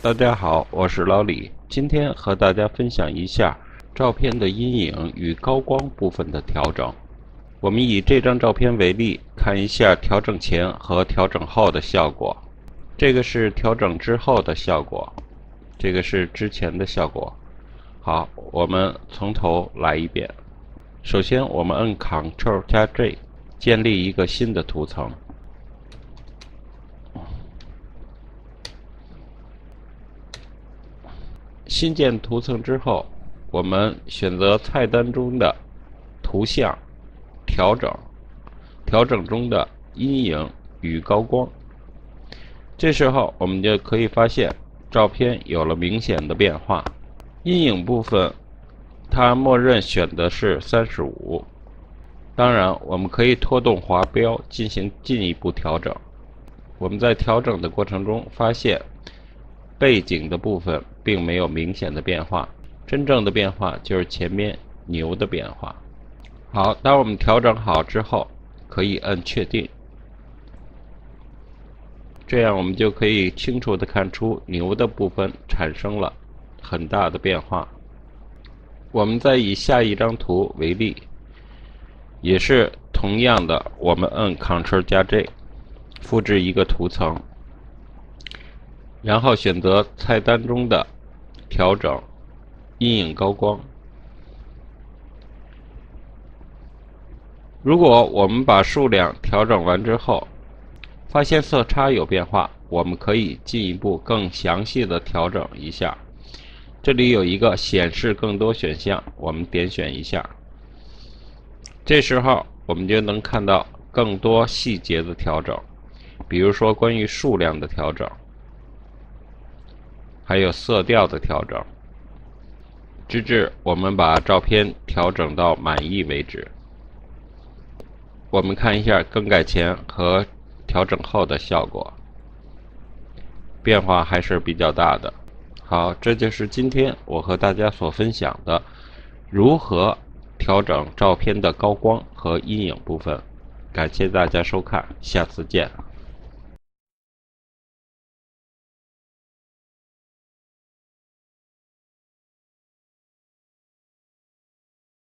大家好，我是老李，今天和大家分享一下照片的阴影与高光部分的调整。我们以这张照片为例，看一下调整前和调整后的效果。这个是调整之后的效果，这个是之前的效果。好，我们从头来一遍。首先，我们按 Ctrl 加 J， 建立一个新的图层。新建图层之后，我们选择菜单中的图像调整，调整中的阴影与高光。这时候我们就可以发现照片有了明显的变化。阴影部分它默认选的是35，当然我们可以拖动滑标进行进一步调整。我们在调整的过程中发现背景的部分并没有明显的变化，真正的变化就是前面牛的变化。好，当我们调整好之后，可以按确定，这样我们就可以清楚地看出牛的部分产生了很大的变化。我们再以下一张图为例，也是同样的，我们按 Ctrl 加 J， 复制一个图层，然后选择菜单中的调整阴影高光。如果我们把数量调整完之后，发现色差有变化，我们可以进一步更详细的调整一下。这里有一个显示更多选项，我们点选一下。这时候我们就能看到更多细节的调整，比如说关于数量的调整，还有色调的调整，直至我们把照片调整到满意为止。我们看一下更改前和调整后的效果，变化还是比较大的。好，这就是今天我和大家所分享的如何调整照片的高光和阴影部分。感谢大家收看，下次见。